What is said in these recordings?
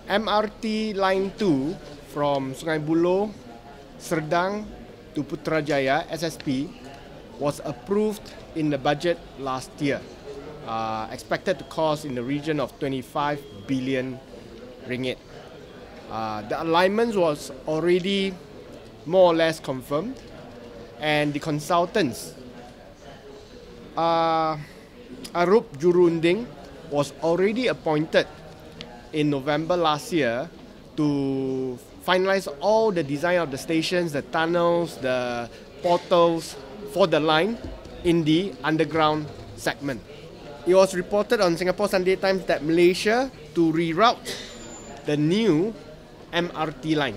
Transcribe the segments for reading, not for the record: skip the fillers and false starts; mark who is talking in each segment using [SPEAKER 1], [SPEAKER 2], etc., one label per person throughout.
[SPEAKER 1] MRT Line 2 from Sungai Buloh, Serdang to Putrajaya, SSP, was approved in the budget last year, expected to cost in the region of 25 billion ringgit. The alignment was already more or less confirmed, and the consultants, Arup Jurunding, was already appointed in November last year to finalize all the design of the stations, the tunnels, the portals for the line in the underground segment. It was reported on Singapore Sunday Times that Malaysia to reroute the new MRT line.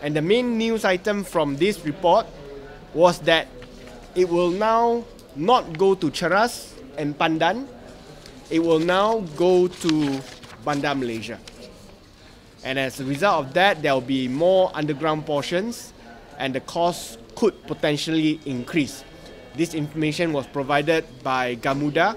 [SPEAKER 1] And the main news item from this report was that it will now not go to Cheras and Pandan. It will now go to Bandar Malaysia. And as a result of that, there will be more underground portions and the cost could potentially increase. This information was provided by Gamuda,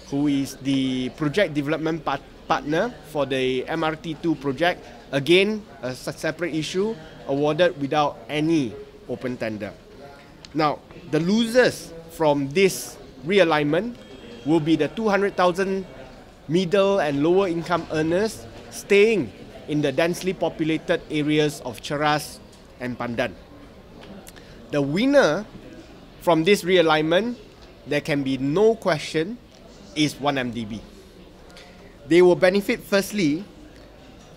[SPEAKER 1] who is the project development partner for the MRT2 project. Again, a separate issue, awarded without any open tender. Now, the losers from this realignment will be the 200,000 middle and lower income earners staying in the densely populated areas of Cheras and Pandan. The winner from this realignment, there can be no question, is 1MDB. They will benefit firstly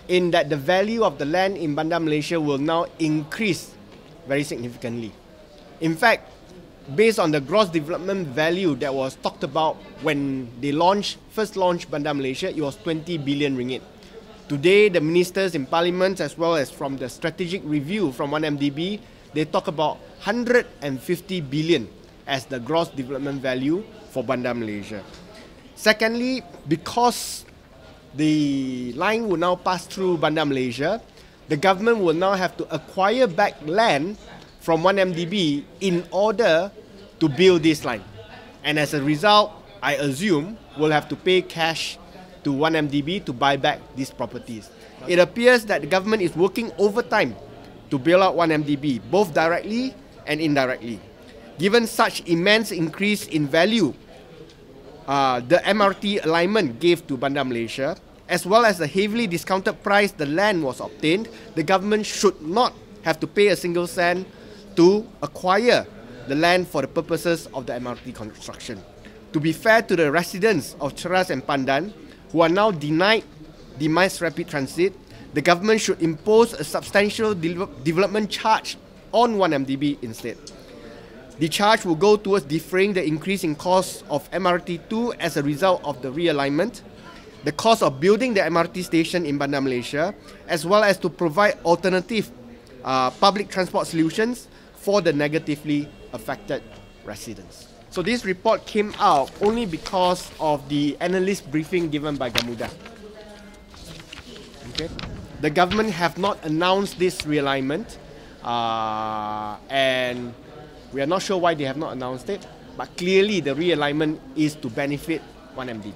[SPEAKER 1] in that the value of the land in Bandar Malaysia will now increase very significantly. In fact, based on the gross development value that was talked about when they first launched Bandar Malaysia, it was 20 billion ringgit. Today, the ministers in parliament, as well as from the strategic review from 1MDB, they talk about 150 billion as the gross development value for Bandar Malaysia. Secondly, because the line will now pass through Bandar Malaysia, the government will now have to acquire back land from 1MDB in order to build this line. And as a result, I assume we'll have to pay cash to 1MDB to buy back these properties. It appears that the government is working overtime to bail out 1MDB, both directly and indirectly. Given such immense increase in value the MRT alignment gave to Bandar Malaysia, as well as the heavily discounted price the land was obtained, the government should not have to pay a single cent to acquire the land for the purposes of the MRT construction. To be fair to the residents of Cheras and Pandan, who are now denied demised rapid transit, the government should impose a substantial development charge on 1MDB instead. The charge will go towards defraying the increase in cost of MRT2 as a result of the realignment, the cost of building the MRT station in Bandar Malaysia, as well as to provide alternative public transport solutions for the negatively affected residents. So this report came out only because of the analyst briefing given by Gamuda. Okay. The government have not announced this realignment, and we are not sure why they have not announced it, but clearly the realignment is to benefit 1MDB.